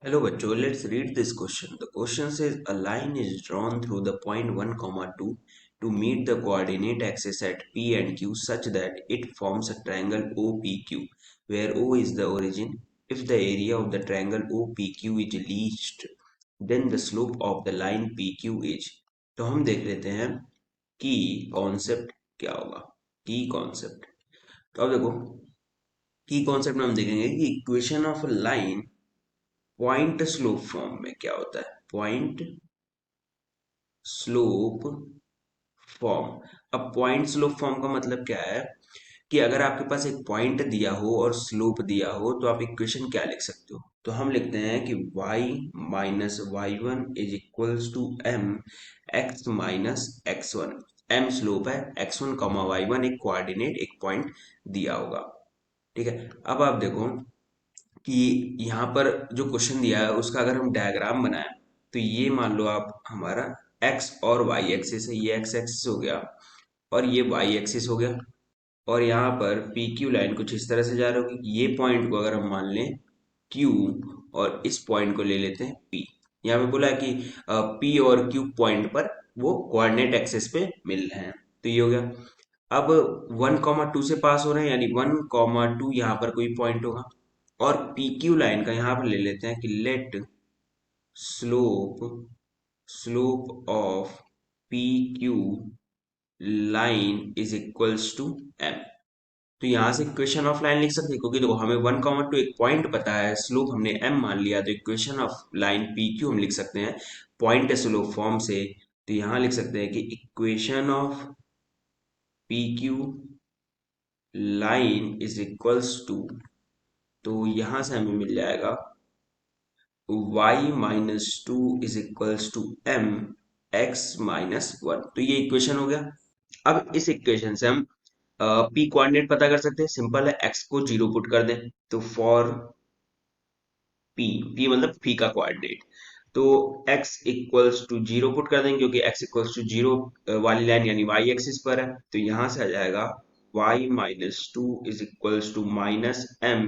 Hello बच्चों, let's read this question. The question says a line is drawn through the point 1, 2 to meet the coordinate axis at P and Q such that it forms a triangle OPQ, where O is the origin. If the area of the triangle OPQ is least, then the slope of the line PQ is. तो हम देख लेते हैं कि concept क्या होगा. की concept. तो अब देखो, की कॉन्सेप्ट में हम देखेंगे कि equation of line point slope form में क्या होता है. Point slope form. अब पॉइंट स्लोप फॉर्म का मतलब क्या है कि अगर आपके पास एक पॉइंट दिया हो और स्लोप दिया हो तो आप इक्वेशन क्या लिख सकते हो. तो हम लिखते हैं कि y minus y one is equals to m x minus x one. m slope है, x1 कॉमा वाई वन एक कोऑर्डिनेट एक पॉइंट दिया होगा. ठीक है. अब आप देखो कि यहाँ पर जो क्वेश्चन दिया है उसका अगर हम डायग्राम बनाएं तो ये मान लो आप हमारा एक्स और वाई एक्सिस है. ये एक्स एक्सिस हो गया और ये वाई एक्सिस हो गया. और यहाँ पर पी क्यू लाइन कुछ इस तरह से जा रही होगी. ये पॉइंट को अगर हम मान लें क्यू और इस पॉइंट को ले लेते हैं पी. यहाँ पे बोला है कि पी और क्यू पॉइंट पर वो कोऑर्डिनेट एक्सिस पे मिल रहे हैं. तो ये हो गया. अब 1, 2 से पास हो रहे हैं यानी 1, 2 यहाँ पर कोई पॉइंट होगा. और पी क्यू लाइन का यहाँ पर ले लेते हैं कि let slope slope of P Q line is equals to m. तो यहाँ से इक्वेशन ऑफ लाइन लिख सकते हैं क्योंकि देखो हमें 1, 2 एक पॉइंट पता है, स्लोप हमने m मान लिया, तो equation of line P Q हम लिख सकते हैं पॉइंट स्लोप फॉर्म से. तो यहाँ लिख सकते हैं कि equation of P Q line is equals to. तो यहाँ से हमें मिल जाएगा y minus two is equals to m x minus one. तो ये इक्वेशन हो गया. अब इस इक्वेशन से हम p कोऑर्डिनेट पता कर सकते हैं. सिंपल है, x को जीरो पुट कर दें. तो फॉर p मतलब p का कोऑर्डिनेट, तो x equals to zero put कर देंगे क्योंकि x इक्वल्स टू जीरो वाली लाइन यानी y एक्सिस पर है. तो यहां से आ जाएगा y minus two is equals to minus m,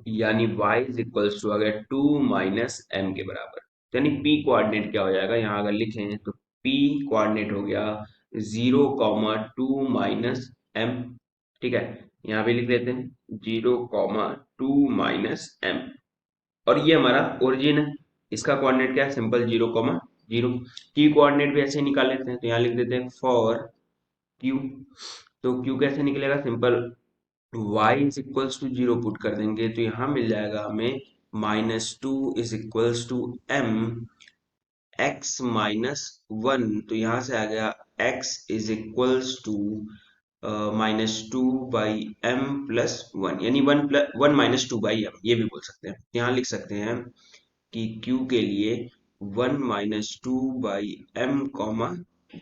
यानी y इज इक्वल्स टू आ गया टू माइनस m के बराबर. यानी p कोऑर्डिनेट क्या हो जाएगा, यहाँ अगर लिखें तो p कोऑर्डिनेट हो गया 0, 2 माइनस m. ठीक है. यहाँ पे लिख देते हैं 0, 2 माइनस m. और ये हमारा ओरिजिन है. इसका कोऑर्डिनेट क्या है, सिंपल 0, 0. टी कोऑर्डिनेट भी ऐसे ही निकाल लेते हैं. तो यहाँ लिख देते हैं फॉर क्यू. तो क्यू कैसे निकलेगा, simple y is equals to zero put कर देंगे. तो यहाँ मिल जाएगा हमें minus two is equals to m x minus one. तो यहाँ से आ गया x is equals to minus two by M plus one, यानी one minus two by M ये भी बोल सकते हैं. यहाँ लिख सकते हैं कि Q के लिए 1, 2 बाई m,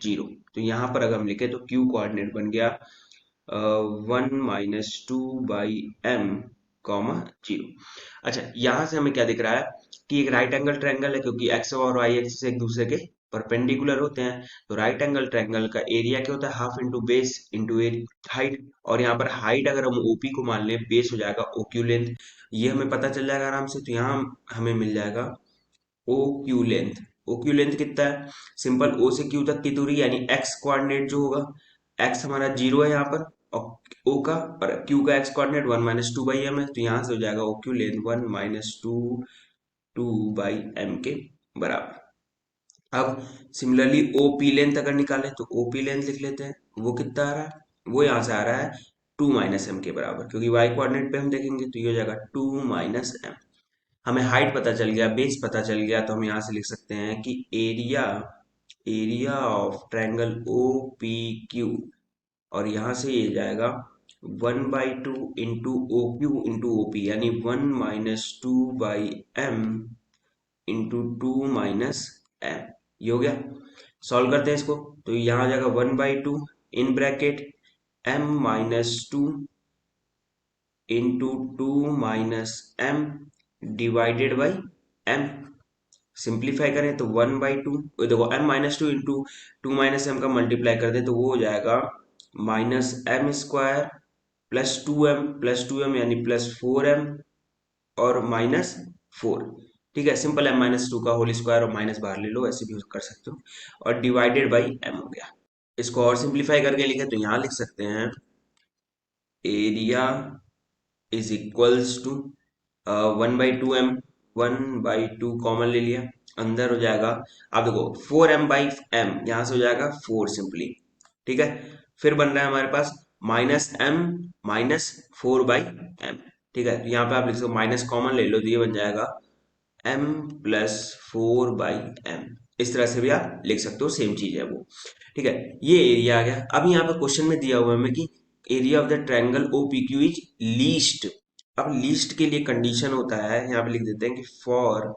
0. तो यहाँ पर अगर हम लिखे तो Q कोऑर्डिनेट बन गया 1, 2 बाई m, 0. अच्छा, यहाँ से हमें क्या दिख रहा है कि एक राइट एंगल ट्रायंगल है क्योंकि एक्स और वाई एक्सिस एक दूसरे के परपेंडिकुलर होते हैं. तो राइट एंगल ट्रायंगल का एरिया क्या होता है, half into base into height. और यहाँ पर हाइट अगर हम ओपी को मान लें, बेस हो जाएगा ओक्यू लेंथ. ये हमें पता चल जाएगा आराम से. तो यहाँ हमें मिल जाएगा O Q length. O Q length कितना है, सिंपल ओ से क्यू तक की दूरी यानी एक्स कोऑर्डिनेट जो होगा, एक्स हमारा जीरो है यहाँ पर, और ओ का और क्यू का एक्स कोऑर्डिनेट 1, 2 बाई m है. तो यहाँ से हो जाएगा O Q length 1, 2 by m के बराबर. अब सिमिलरली ओ पी लेंथ अगर निकालें तो ओ पी लेंथ लिख लेते हैं. वो कितना आ रहा है, वो यहाँ से आ रहा है 2 - m के बराबर, क्योंकि वाई कोऑर्डिनेट पे हम देखेंगे तो ये हो जाएगा 2 - m. हमें हाइट पता चल गया, बेस पता चल गया. तो हम यहाँ से लिख सकते हैं कि area area of triangle O P Q, और यहाँ से ये जाएगा 1/2 into O Q into O P, यानी 1 - 2 बाई m इंटू 2 - m. ये हो गया. सॉल्व करते हैं इसको. तो यहाँ आ जाएगा 1/2 in bracket m - 2 into 2 - m divided by m. Simplify करें तो 1/2, देखो m - 2 इंटू 2 - m का मल्टीप्लाई कर दे तो वो हो जाएगा -m² +2m यानी +4m और -4. ठीक है, सिंपल एम माइनस टू का होल स्क्वायर और माइनस बाहर ले लो, ऐसे भी कर सकते हो। और डिवाइडेड बाई एम हो गया। इसको और सिंप्लीफाई करके लिखे तो यहाँ लिख सकते हैं area is equals to 1/2 m, 1/2 common ले लिया, अंदर हो जाएगा, आप देखो 4m/m, यहाँ से हो जाएगा 4 सिंपली। ठीक है, फिर बन रहा है हमारे पास -m -4/m। ठीक है, तो यहाँ पे आप लिख सकते हो, माइनस कॉमन ले लो तो ये बन जाएगा m+4/m। इस तरह से भी आप लिख सकते हो, सेम चीज है वो। ठीक है, ये एरिया आ गया। अब यहाँ पे क्वेश्चन में दिया हुआ है हमें कि area of the triangle O P Q is least. अब लीस्ट के लिए कंडीशन होता है, यहाँ पे लिख देते हैं कि for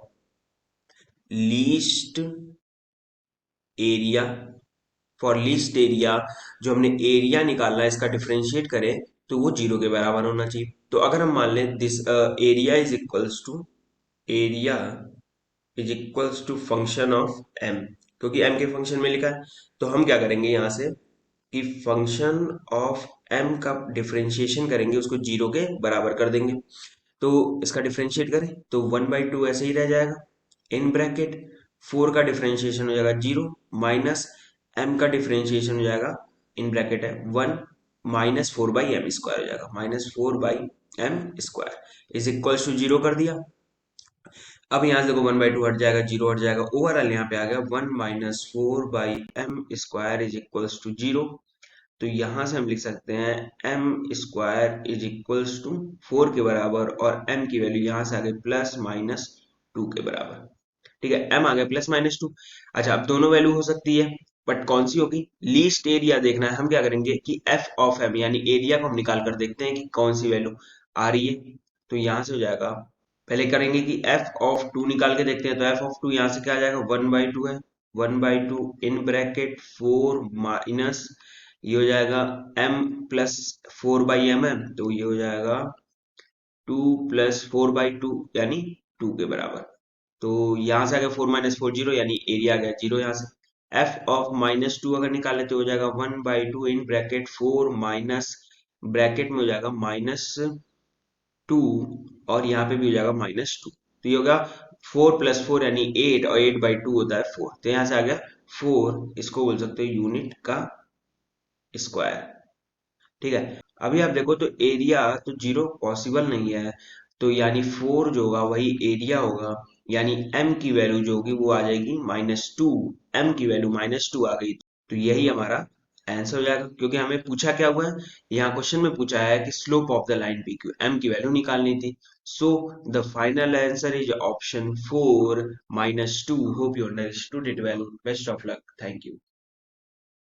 least area, for least area, जो हमने एरिया निकालना है इसका डिफरेंशिएट करें तो वो 0 के बराबर होना चाहिए। तो अगर हम मान लें this area is equals to, area is equals to function of m, क्योंकि एम के फंक्शन में लिखा है, तो हम क्या करेंगे यहाँ से कि फंक्शन ऑफ एम का डिफरेंशिएशन करेंगे, उसको 0 के बराबर कर देंगे। तो इसका डिफरेंशिएट करें तो 1/2 ऐसे ही रह जाएगा, इन ब्रैकेट 4 का डिफरेंशिएशन हो जाएगा 0, माइनस एम का डिफरेंशिएशन हो जाएगा, इन ब्रैकेट है 1, -4/m² हो जाएगा, -4/m² इज इक्वल्स टू 0 कर दिया। अब यहाँ से देखो 1/2 हट जाएगा, 0 हट जाएगा, ओवरऑल यहाँ पे आ गया 1 -4/m² इज इक्वल्स टू 0। तो यहाँ से हम लिख सकते हैं m² इज इक्वल्स टू 4 के बराबर, और m की वैल्यू यहाँ से आ गई +-2 के बराबर। ठीक है, m आ गया +-2। अच्छा, अब दोनों वैल्यू हो सकती है, बट कौन सी होगी? लीस्ट एरिया देखना है। हम क्या करेंगे कि f ऑफ m यानी एरिया को हम निकाल कर देखते हैं कि कौन सी वैल्यू आ रही है। तो यहाँ से हो जाएगा, पहले करेंगे कि f ऑफ 2 निकाल के देखते हैं। तो f ऑफ 2 यहाँ से क्या आ जाएगा, 1/2 है, 1/2 इन ब्रैकेट 4 माइनस, ये हो जाएगा m+4/m है, तो ये हो जाएगा 2+4/2 यानी 2 के बराबर। तो यहाँ से आ गया 4 - 4 0, यानी एरिया आ गया 0 यहाँ से। f ऑफ -2 अगर निकाले तो हो जाएगा 1/2 इन ब्रैकेट 4 माइनस, ब्रैकेट में हो जाएगा -2, और यहाँ पे भी हो जाएगा -2। तो ये होगा 4+4 यानी 8, और 8/2 होता है 4, तो यहाँ से आ गया 4, इसको बोल सकते हो यूनिट का स्क्वायर। ठीक है, अभी आप देखो तो एरिया तो 0 पॉसिबल नहीं है, तो यानी 4 जो होगा वही एरिया होगा, यानी m की वैल्यू जो होगी वो आ जाएगी -2, m की वैल्यू -2 आ गई। तो यही हमारा आंसर हो जाएगा, क्योंकि हमें पूछा क्या हुआ है, यहाँ क्वेश्चन में पूछा है कि slope of the line P Q, m की वैल्यू निकालनी थी। So the final answer is option 4 -2। Hope you understood it well, best of luck, thank you.